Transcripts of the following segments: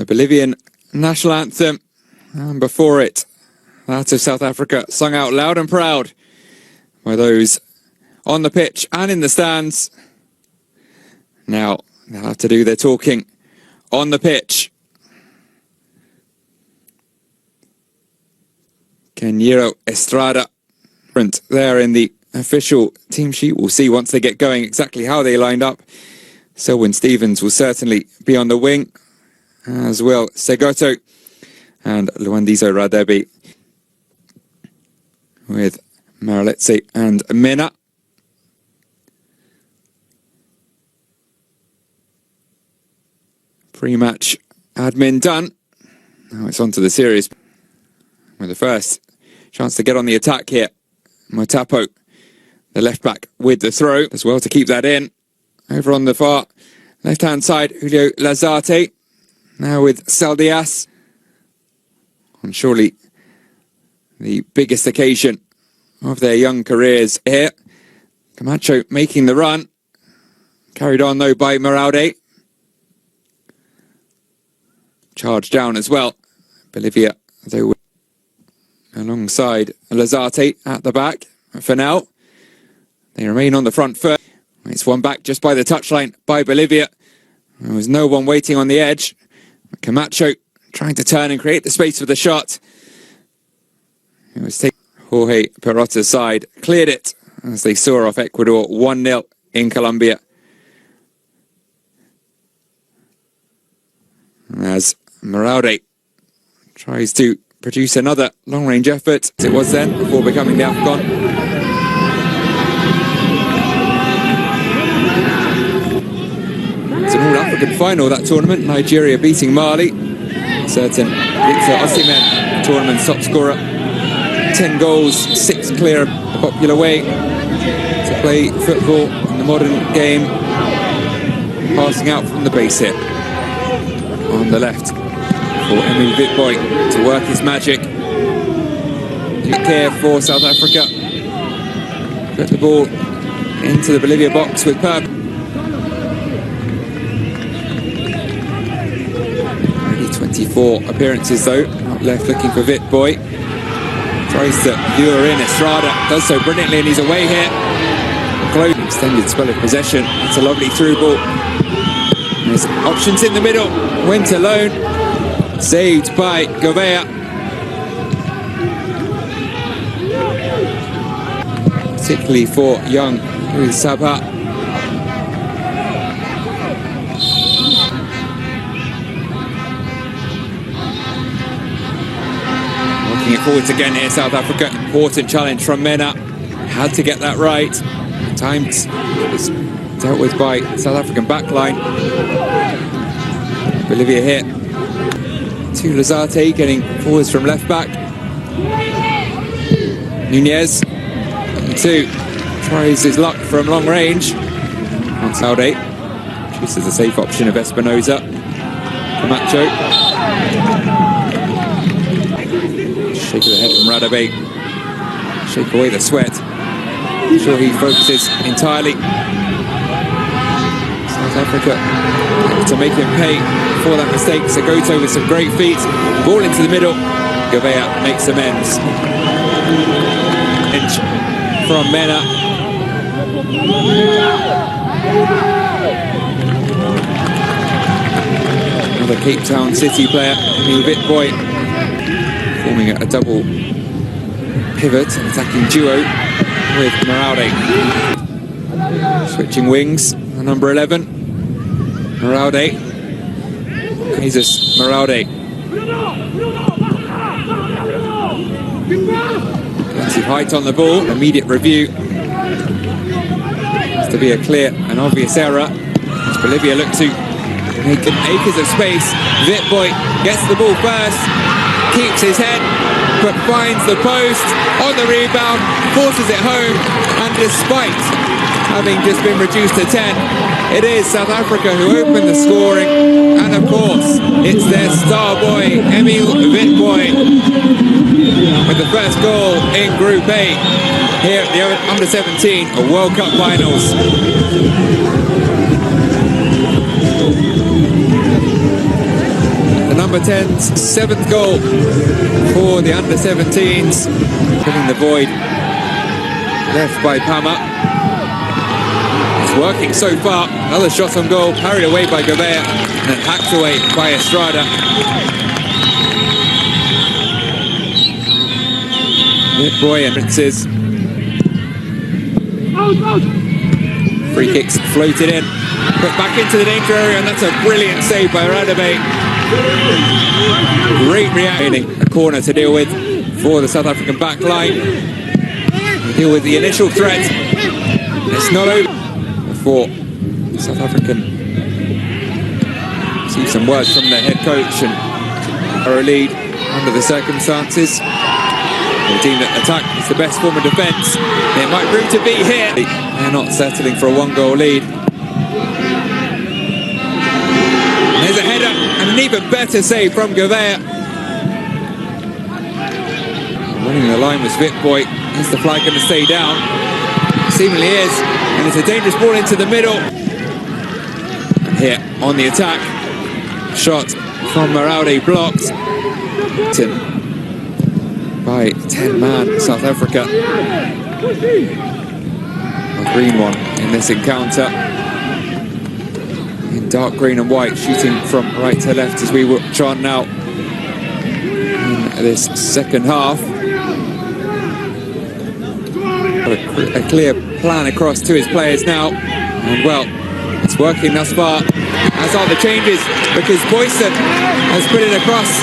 the Bolivian national anthem, and before it, that of South Africa, sung out loud and proud by those on the pitch and in the stands. Now they'll have to do their talking on the pitch. Keniro Estrada there in the official team sheet. We'll see once they get going exactly how they lined up. Selwyn Stevens will certainly be on the wing, as well Segoto and Luandizo Radebi, with Maraletse and Mena. Pre-match admin done. Now it's on to the series with the first chance to get on the attack here. Motapo, the left back, with the throw as well to keep that in. Over on the far left-hand side, Julio Lazarte, now with Saldias, on surely the biggest occasion of their young careers here. Camacho making the run, carried on though by Moralde. Charged down as well. Bolivia, though, alongside Lazarte at the back for now. They remain on the front foot. It's one back just by the touchline by Bolivia. There was no one waiting on the edge. Camacho trying to turn and create the space for the shot. It was taken. Jorge Perotta's side cleared it as they saw off Ecuador 1-0 in Colombia. As Moralde tries to produce another long-range effort, as it was then, before becoming the AFCON. It's an all-African final, that tournament. Nigeria beating Mali. Certain Victor Osimhen, tournament top scorer. 10 goals, 6 clear, the popular way to play football in the modern game. Passing out from the base hit on the left for Emil Witboy to work his magic. Clear for South Africa. Put the ball into the Bolivia box with Perk. 24 appearances though, not left looking for Witboy. Tries to lure in Estrada, does so brilliantly, and he's away here. Close extended spell of possession. It's a lovely through ball. There's options in the middle. Went alone. Saved by Gouveia. Particularly for young Luis Sabha. Working it forwards again here, South Africa. Important challenge from Mena. Had to get that right. Times it was dealt with by South African backline. Bolivia here to Lazarte, getting forwards from left back. Nunez, 2, tries his luck from long range. On Salde, chooses the safe option of Espinoza. Camacho. Shake of the head from Radebi. Shake away the sweat. Sure he focuses entirely. South Africa to make him pay for that mistake. Segoto with some great feet. Ball into the middle. Gouveia makes amends. Inch from Mena. Another Cape Town City player, Emil Witboy, forming a double pivot, an attacking duo with Moralde. Switching wings, number 11, Moralde. Jesus Moralde. Plenty of height on the ball. Immediate review. Has to be a clear and obvious error. As Bolivia look to make acres of space. Witboy gets the ball first, keeps his head, but finds the post on the rebound, forces it home, and despite having just been reduced to 10, it is South Africa who open the scoring, and of course it's their star boy Emil Witboy with the first goal in Group A here at the Under-17 World Cup Finals. The number 10's 7th goal for the under-17s. Filling the void left by Pama. It's working so far. Another shot on goal, carried away by Gouveia and then hacked away by Estrada. Boy entrances. Free kicks floated in, put back into the danger area, and that's a brilliant save by Radebe. Great reaction. A corner to deal with for the South African back line. Deal with the initial threat. It's not over before South African see some words from their head coach and are a lead under the circumstances. The team that attack is the best form of defence. It might prove to be here. They're not settling for a 1-goal lead. There's a header and an even better save from Gouveia. Running the line was Vitboy. Is the flag going to stay down? Seemingly is. And it's a dangerous ball into the middle. And here on the attack. Shot from Maraude blocked. By 10-man South Africa. A green one in this encounter. In dark green and white, shooting from right to left as we watch on now in this second half. A clear plan across to his players now. And well, it's working thus far, as are the changes, because Boyson has put it across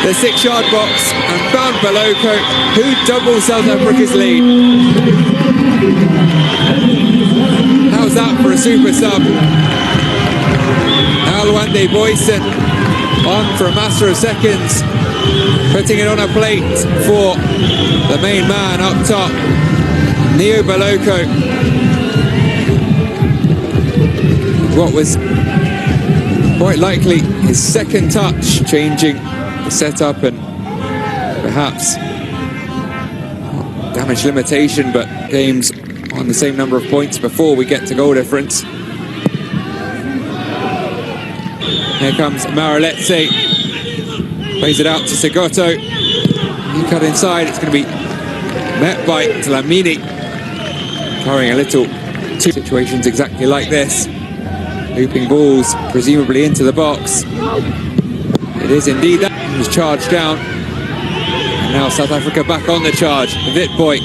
the 6-yard box and found Boloko, who doubles South Africa's lead. How's that for a super sub? Alwande Boyson on for a matter of seconds, putting it on a plate for the main man up top, Neo Boloko. What was quite likely his second touch, changing the setup and perhaps damage limitation, but games on the same number of points before we get to goal difference. Here comes Maraletse, plays it out to Segoto. He cut inside, it's going to be met by Dlamini, carrying a little two situations exactly like this. Looping balls presumably into the box. It is indeed that. He was charged down. And now South Africa back on the charge. Vitboy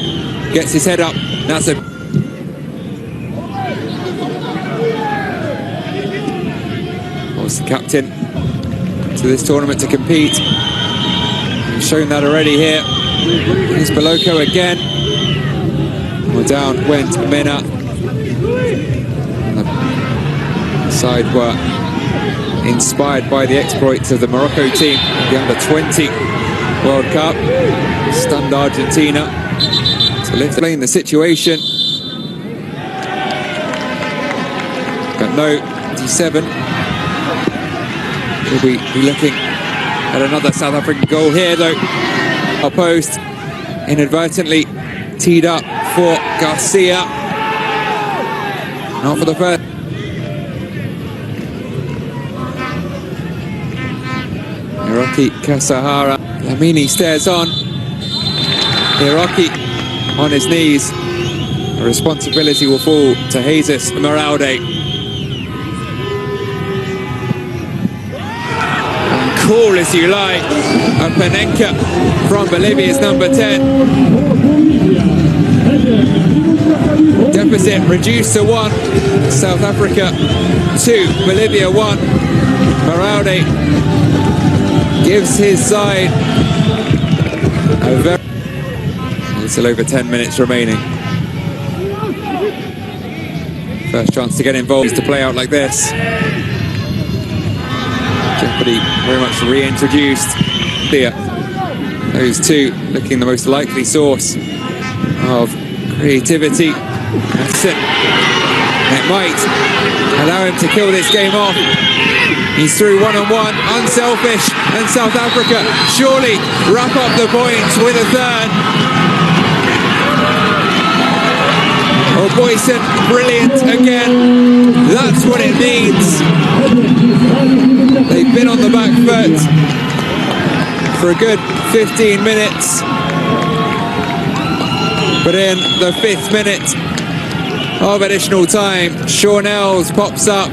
gets his head up. That's a... was the captain to this tournament to compete. He's shown that already here. Here's Boloko again. Well, down went Mena. And the side were inspired by the exploits of the Morocco team, the under-20 World Cup. Stunned Argentina. So let's explain the situation. Got no 27. We'll be looking at another South African goal here, though. Our post inadvertently teed up for Garcia. Not for the first. Hiroki Kasahara. Lamini stares on. Hiroki on his knees. The responsibility will fall to Jesus Maraude. Cool as you like. A Panenka from Bolivia's number 10. Deficit reduced to 1. South Africa 2, Bolivia 1. Maraude gives his side a very... Still over 10 minutes remaining. First chance to get involved is to play out like this. Jeopardy very much reintroduced here. Those two looking the most likely source of creativity. That's it. It might allow him to kill this game off. He's through one-on-one, unselfish, and South Africa surely wrap up the points with a third. Oh, Boyson, brilliant again. That's what it means. They've been on the back foot. for a good 15 minutes. But in the 5th minute of additional time, Shawnells pops up.